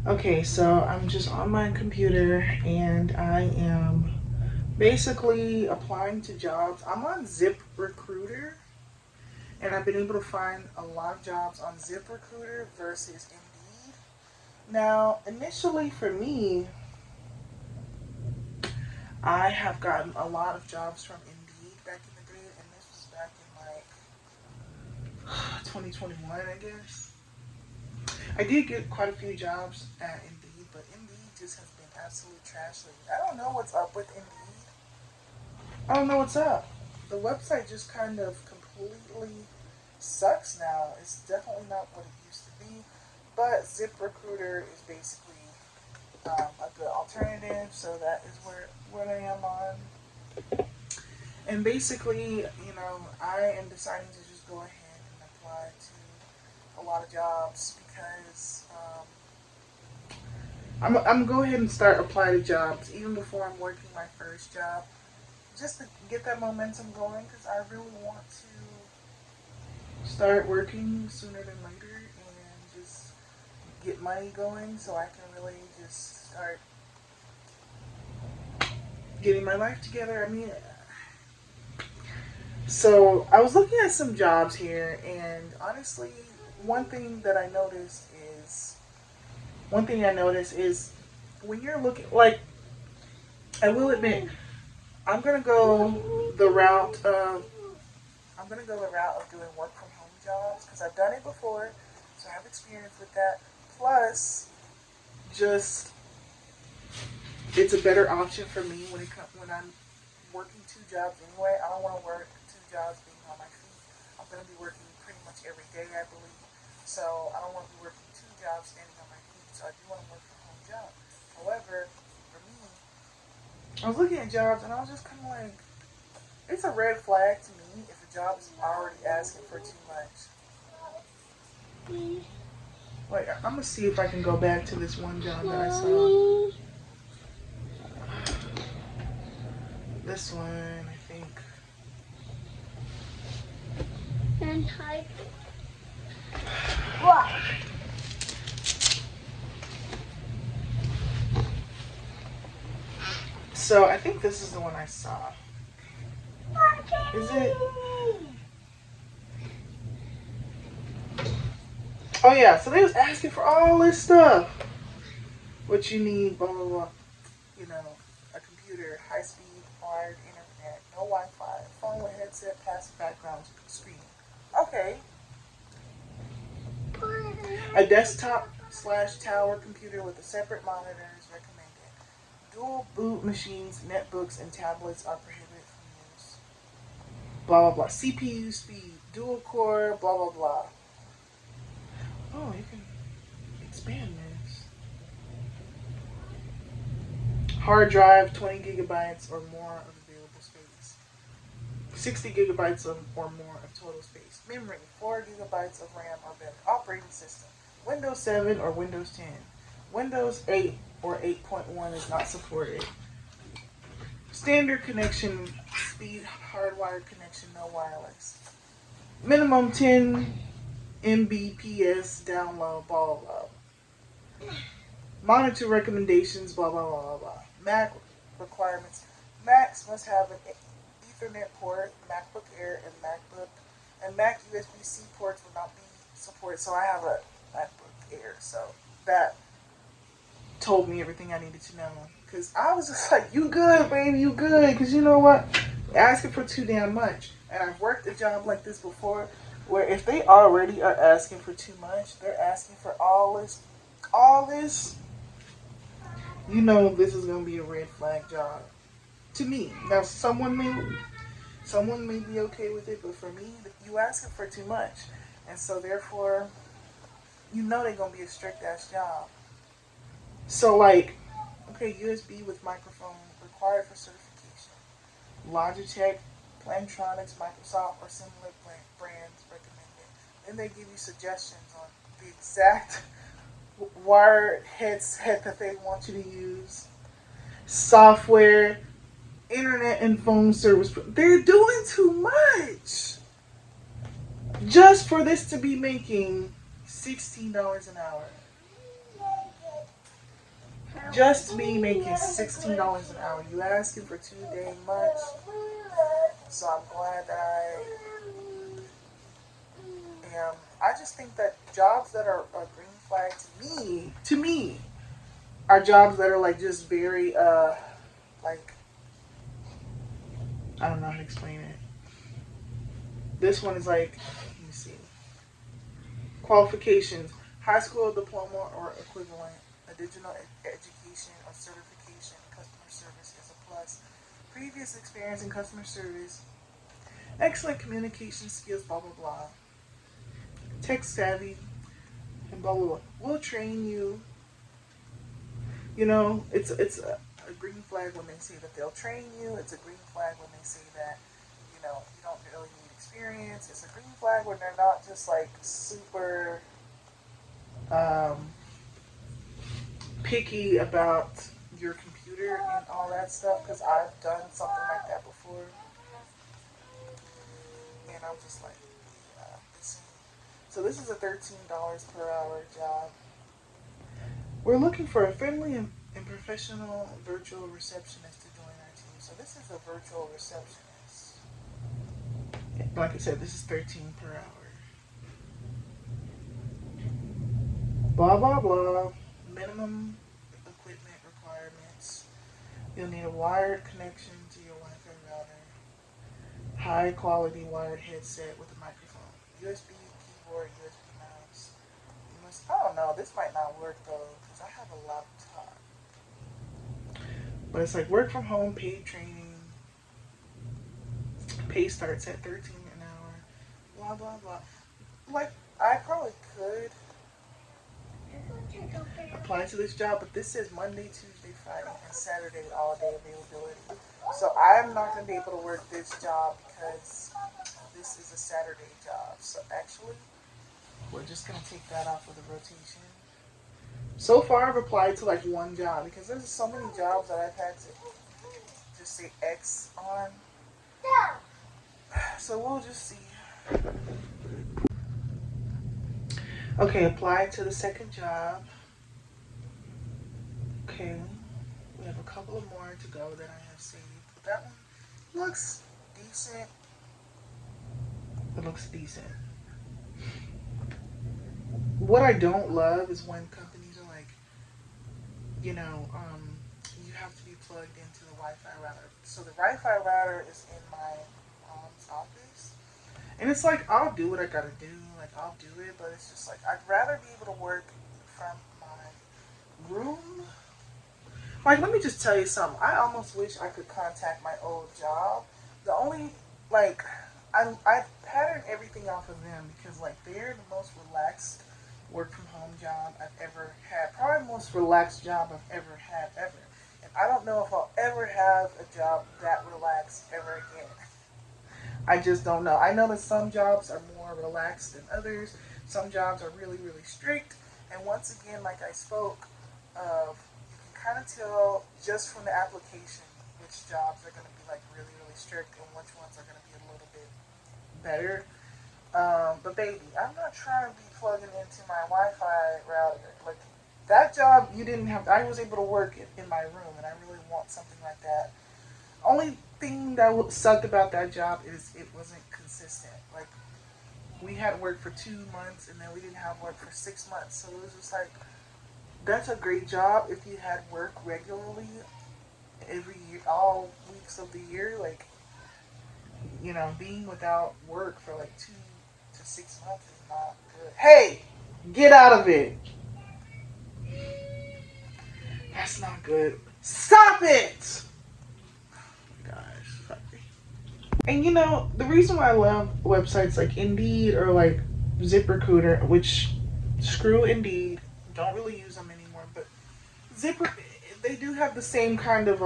Okay, so I'm just on my computer and I am basically applying to jobs. I'm on Zip Recruiter and I've been able to find a lot of jobs on Zip Recruiter versus Indeed. Now, initially for me, I have gotten a lot of jobs from Indeed back in the day, and this was back in like 2021, I guess. I did get quite a few jobs at Indeed, but Indeed just has been absolute trash lately. I don't know what's up with Indeed. I don't know what's up. The website just kind of completely sucks now. It's definitely not what it used to be. But ZipRecruiter is basically a good alternative, so that is where what I am on. And basically, I am deciding to just go ahead and apply to a lot of jobs because I'm go ahead and start applying to jobs even before I'm working my first job, just to get that momentum going because I really want to start working sooner than later and just get money going so I can really just start getting my life together. I mean, so I was looking at some jobs here, and honestly, one thing that I noticed is one thing I noticed is when you're looking like I will admit I'm gonna go the route of doing work from home jobs because I've done it before, so I have experience with that. Plus, just it's a better option for me when I'm working two jobs anyway. I don't want to work two jobs being on my feet. I'm going to be working pretty much every day, I believe. So I don't want to be working two jobs standing on my feet. So I do want to work from home job. However, for me, I was looking at jobs and I was just kind of like, it's a red flag to me if a job is already asking for too much. Wait, I'm gonna see if I can go back to this one job that I saw. This one, I think. And type what? So I think this is the one I saw. Is it? Oh yeah. So they was asking for all this stuff. What you need, blah blah blah. You know, a computer, high speed, wired internet, no Wi-Fi, phone with headset, passive background screening. Okay. A desktop slash tower computer with a separate monitor is recommended. Dual boot machines, netbooks, and tablets are prohibited from use. Blah blah blah. CPU speed, dual core, blah blah blah. Oh, you can expand this. Hard drive, 20 gigabytes or more of available space. 60 gigabytes or more of total space. Memory, 4 gigabytes of RAM or better. Operating system, Windows 7 or Windows 10. Windows 8 or 8.1 is not supported. Standard connection speed, hardwired connection, no wireless. Minimum 10 Mbps download, blah, blah, blah. Monitor recommendations, blah, blah, blah, blah, blah. Mac requirements. Macs must have an Ethernet port, MacBook Air, and MacBook. And Mac USB-C ports will not be supported. So I have a MacBook Air, so that told me everything I needed to know. Because I was just like, you good, baby, you good. Because you know what? Asking for too damn much. And I've worked a job like this before where if they already are asking for too much, they're asking for all this, you know this is going to be a red flag job. To me. Now, someone may be okay with it, but for me, you asking for too much. And so therefore, you know they're going to be a strict ass job. So like, okay, USB with microphone required for certification. Logitech, Plantronics, Microsoft, or similar brands recommended. Then they give you suggestions on the exact wired headset that they want you to use. Software, internet and phone service. They're doing too much. Just for this to be making $16 an hour. Just me making $16 an hour. You asking for too dang much. So I'm glad that I am. I just think that jobs that are a green flag to me, are jobs that are like just very like, I don't know how to explain it. This one is like, let me see. Qualifications: high school diploma or equivalent, additional education or certification in customer service is a plus. Previous experience in customer service, excellent communication skills, blah blah blah. Tech savvy, and blah blah blah. We'll train you. You know, it's a green flag when they say that they'll train you. It's a green flag when they say that, you know, you don't really need experience. It's a green flag when they're not just like super um, picky about your computer and all that stuff. Because I've done something like that before, and I'm just like, yeah, so this is a $13 per hour job. We're looking for a friendly and professional virtual receptionist to join our team. So this is a virtual receptionist. Like I said, this is 13 per hour. Blah blah blah. Minimum equipment requirements. You'll need a wired connection to your Wi-Fi router. High quality wired headset with a microphone. USB keyboard, USB mouse. You must. I don't know. This might not work though because I have a laptop. But it's like work from home, paid training. Pay starts at 13 an hour. Blah blah blah. Like I probably could apply to this job, but this says Monday, Tuesday, Friday, and Saturday all day availability. So I'm not gonna be able to work this job because this is a Saturday job. So actually, we're just gonna take that off of the rotation. So far, I've applied to like one job because there's so many jobs that I've had to just say X on. So we'll just see. Okay, apply to the second job. Okay, we have a couple of more to go that I have saved. But that one looks decent. It looks decent. What I don't love is when companies are like, you know, you have to be plugged into the Wi-Fi router. So the Wi-Fi router is in my mom's office. And it's like, I'll do what I gotta do. Like, I'll do it. But it's just like, I'd rather be able to work from my room. Like, let me just tell you something. I almost wish I could contact my old job. The only, like, I pattern everything off of them because, like, they're the most relaxed work from home job I've ever had. Probably the most relaxed job I've ever had, ever. And I don't know if I'll ever have a job that relaxed ever again. I just don't know. I know that some jobs are more relaxed than others. Some jobs are really, really strict. And once again, like I spoke of, you can kind of tell just from the application which jobs are going to be like really, really strict and which ones are going to be a little bit better. But baby, I'm not trying to be plugging into my Wi-Fi router. Like that job, you didn't have. I was able to work in my room, and I really want something like that. Only thing that sucked about that job is it wasn't consistent. Like we had work for 2 months, and then we didn't have work for 6 months. So it was just like that's a great job if you had work regularly every year, all weeks of the year. Like you know, being without work for like 2 to 6 months is not good. Hey, get out of it. That's not good. Stop it. Gosh, sorry. And you know, the reason why I love websites like Indeed or like ZipRecruiter, which screw Indeed, don't really use them anymore, but Zipper, they do have the same kind of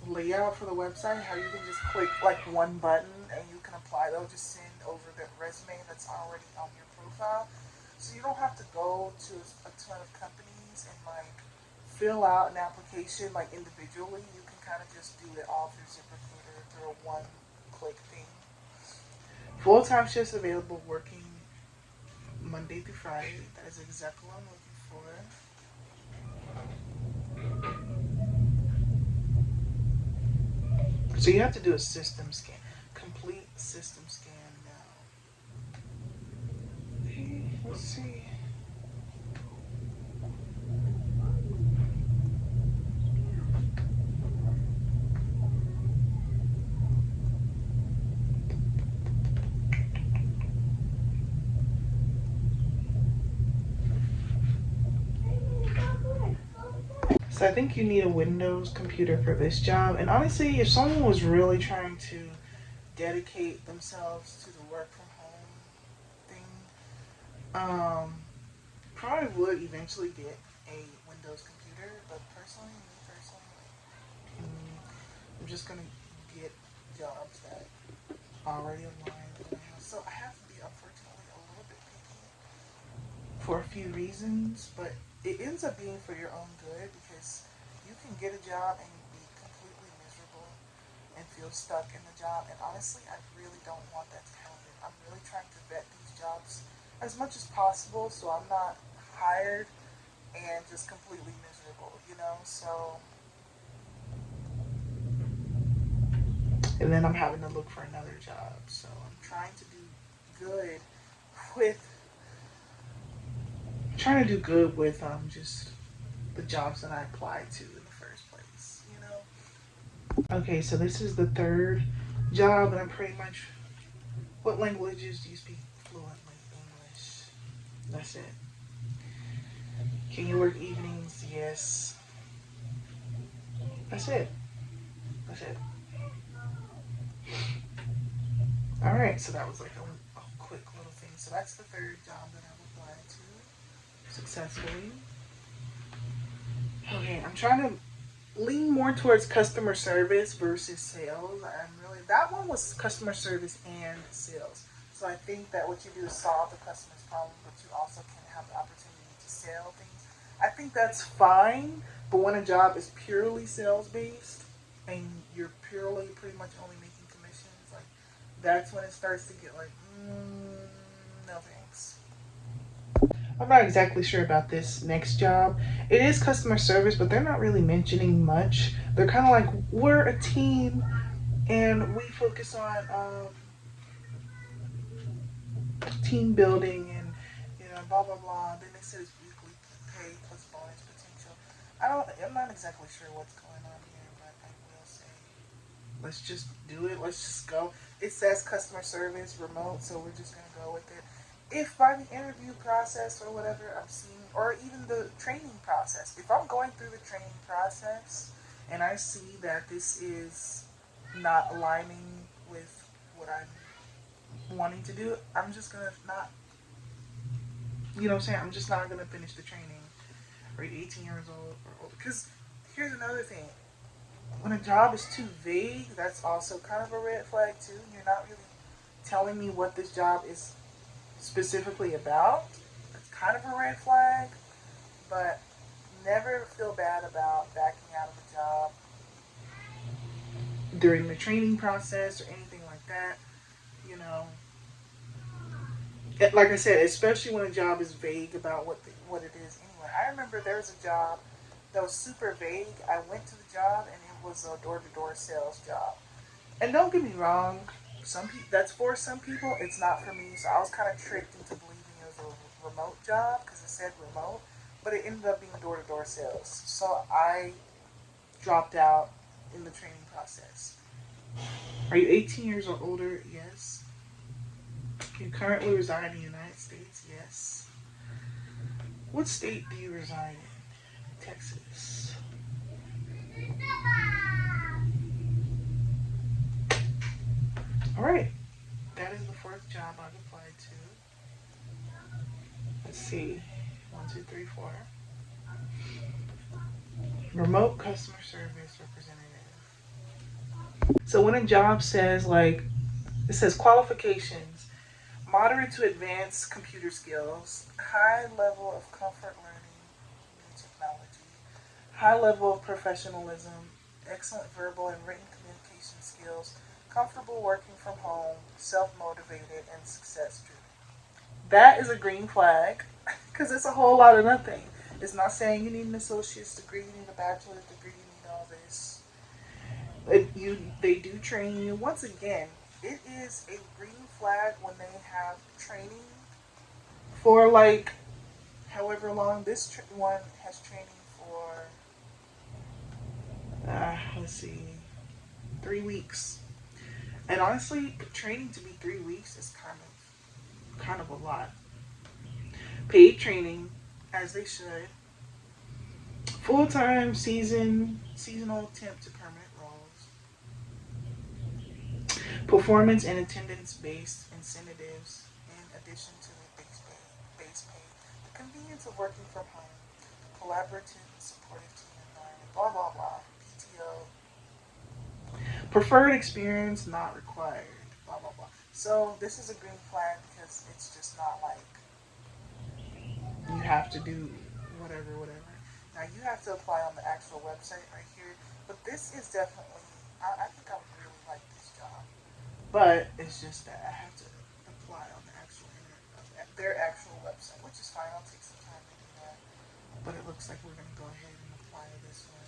layout for the website. How you can just click like one button and you can apply. They'll just send over the resume that's already on your profile, so you don't have to go to a ton of companies and like fill out an application like individually. You can kind of just do it all through ZipRecruiter through a one-click thing. Full-time shifts available, working Monday through Friday. That is exactly what I'm looking for. So you have to do a system scan, complete system scan now. Okay, let's see. So I think you need a Windows computer for this job. And honestly, if someone was really trying to dedicate themselves to the work from home thing, probably would eventually get a Windows computer. But personally, I'm just gonna get jobs that already align with my house. So I have to be unfortunately a little bit picky for a few reasons, but it ends up being for your own good because you can get a job and be completely miserable and feel stuck in the job. And honestly, I really don't want that to happen. I'm really trying to vet these jobs as much as possible so I'm not hired and just completely miserable, you know? So, and then I'm having to look for another job. So I'm trying to do good with, just the jobs that I applied to in the first place, you know? Okay, so this is the third job, and I'm pretty much. What languages do you speak fluently? English. That's it. Can you work evenings? Yes. That's it. That's it. All right, so that was like a quick little thing. So that's the third job that I've applied to successfully. Okay, I'm trying to lean more towards customer service versus sales. I'm really that one was customer service and sales. So I think that what you do is solve the customer's problem, but you also can have the opportunity to sell things. I think that's fine, but when a job is purely sales based and you're purely pretty much only making commissions, like that's when it starts to get like, no thanks. I'm not exactly sure about this next job. It is customer service, but they're not really mentioning much. They're kind of like, we're a team and we focus on team building and, blah, blah, blah. Then they said it's weekly pay plus bonus potential. I'm not exactly sure what's going on here, but I will say, let's just do it. Let's just go. It says customer service remote, so we're just going to go with it. If by the interview process or whatever I'm seeing, or even the training process, if I'm going through the training process and I see that this is not aligning with what I'm wanting to do, I'm just gonna not, what I'm saying? I'm just not gonna finish the training. Or 18 years old or older. Because here's another thing: when a job is too vague, that's also kind of a red flag too. You're not really telling me what this job is specifically about. It's kind of a red flag, but never feel bad about backing out of a job during the training process or anything like that. You know, like I said, especially when a job is vague about what it is. Anyway, I remember there was a job that was super vague. I went to the job and it was a door-to-door sales job. And don't get me wrong, some people that's for some people. It's not for me. So I was kind of tricked into believing it was a remote job because it said remote, but it ended up being door-to-door sales. So I dropped out in the training process. Are you 18 years or older? Yes. You currently reside in the United States? Yes. What state do you reside in? Texas. All right. That is the fourth job I've applied to. Let's see. One, two, three, four. Remote customer service representative. So when a job says it says qualifications, moderate to advanced computer skills, high level of comfort learning new technology, high level of professionalism, excellent verbal and written communication skills, comfortable working from home, self-motivated, and success-driven. That is a green flag because it's a whole lot of nothing. It's not saying you need an associate's degree, you need a bachelor's degree, you need all this. They do train you. Once again, it is a green flag when they have training for like however long. This one has training for let's see, 3 weeks. And honestly, training to be 3 weeks is kind of a lot. Paid training, as they should. Full time seasonal temp to permanent roles. Performance and attendance based incentives in addition to the base pay. The convenience of working from home. Collaborative and supportive team environment. Blah blah blah. PTO. Preferred experience not required. Blah blah blah. So this is a green flag because it's just not like you have to do whatever. Now you have to apply on the actual website right here. But this is definitely, I think I would really like this job. But it's just that I have to apply on the actual internet, their actual website, which is fine. I'll take some time to do that. But it looks like we're going to go ahead and apply to this one.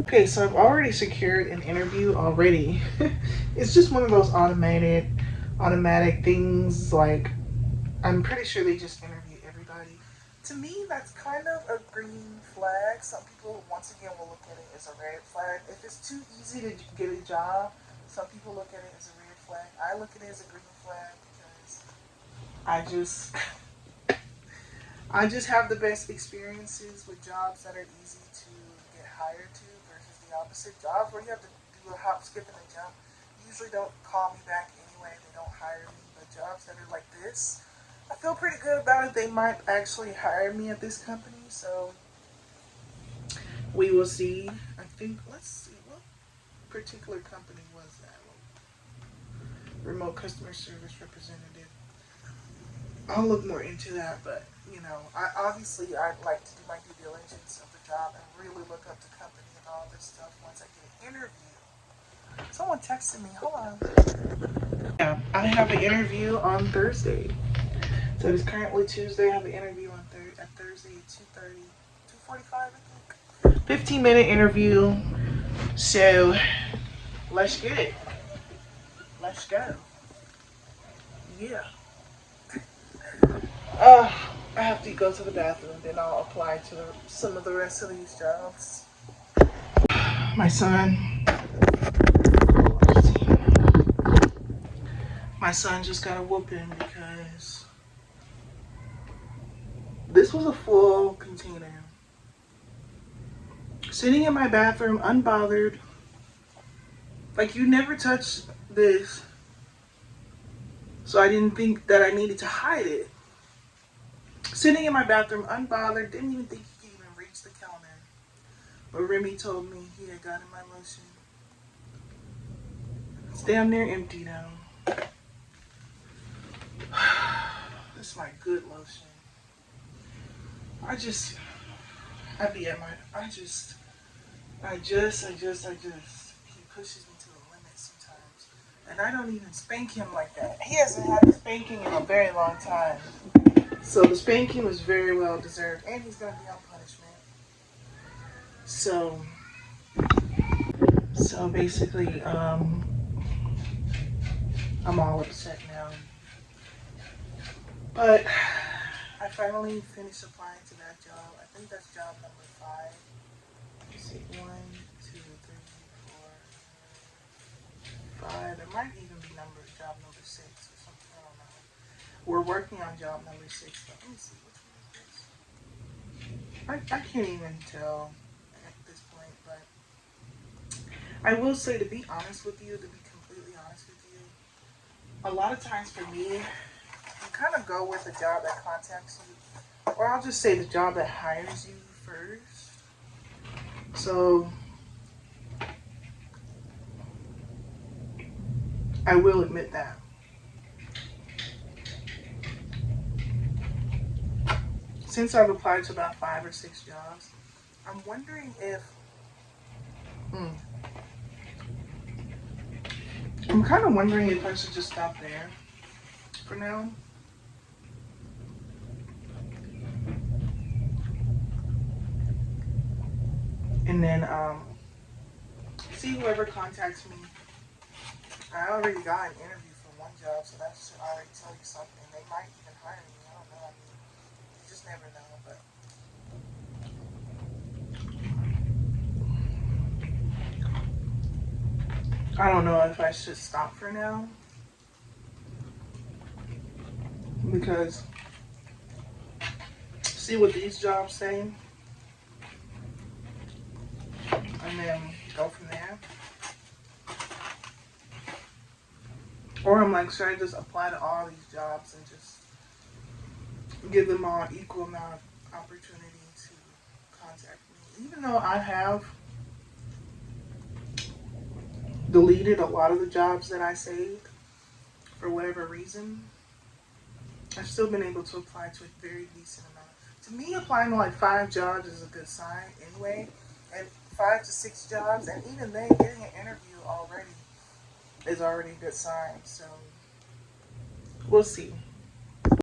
Okay, so I've already secured an interview already. It's just one of those automatic things. Like, I'm pretty sure they just interview everybody. To me, that's kind of a green flag. Some people, once again, will look at it as a red flag. If it's too easy to get a job, some people look at it as a red flag. I look at it as a green flag because I just, I just have the best experiences with jobs that are easy to get hired to versus the opposite. Jobs where you have to do a hop, skip, and a jump usually don't call me back anyway. They don't hire me. But jobs that are like this, I feel pretty good about it. They might actually hire me at this company, so we will see. I think, let's see, what particular company was that? Remote customer service representative. I'll look more into that, but I'd like to do my due diligence of the job and really look up the company and all this stuff once I get an interview. Someone texted me. Hold on. Yeah, I have an interview on Thursday. So it's currently Tuesday. I have an interview on Thursday at 2:30, 2:45, I think. 15-minute interview. So let's get it. Let's go. Yeah. Uh, I have to go to the bathroom, then I'll apply to some of the rest of these jobs. My son. My son just got a whooping because this was a full container. Sitting in my bathroom, unbothered. Like, you never touch this. So I didn't think that I needed to hide it. Sitting in my bathroom, unbothered, didn't even think he could even reach the counter. But Remy told me he had gotten my lotion. It's damn near empty now. This is my good lotion. He pushes me to the limit sometimes. And I don't even spank him like that. He hasn't had a spanking in a very long time. So the spanking was very well deserved. And he's going to be on punishment. So basically, I'm all upset now. But I finally finished applying to that job. I think that's job number 5. Let's see, 1, 2, 3, 4, 5. It might even be job number 6 or something. I don't know. We're working on job number 6. But let me see, which one is this? I can't even tell at this point, but I will say, to be honest with you, to be completely honest with you, a lot of times for me, you kind of go with the job that contacts you, or I'll just say the job that hires you first. So I will admit that. Since I've applied to about 5 or 6 jobs, I'm wondering if I'm kind of wondering if I should just stop there for now. And then see whoever contacts me. I already got an interview for one job, so that should already tell you something. They might even hire me. I don't know. I mean, you just never know. But I don't know if I should stop for now because see what these jobs say, and then go from there. Or I'm like, should I just apply to all these jobs and just give them all equal amount of opportunity to contact me? Even though I have deleted a lot of the jobs that I saved for whatever reason, I've still been able to apply to a very decent amount. To me, applying to like 5 jobs is a good sign anyway, and 5 to 6 jobs, and even then, getting an interview already is already a good sign. So we'll see.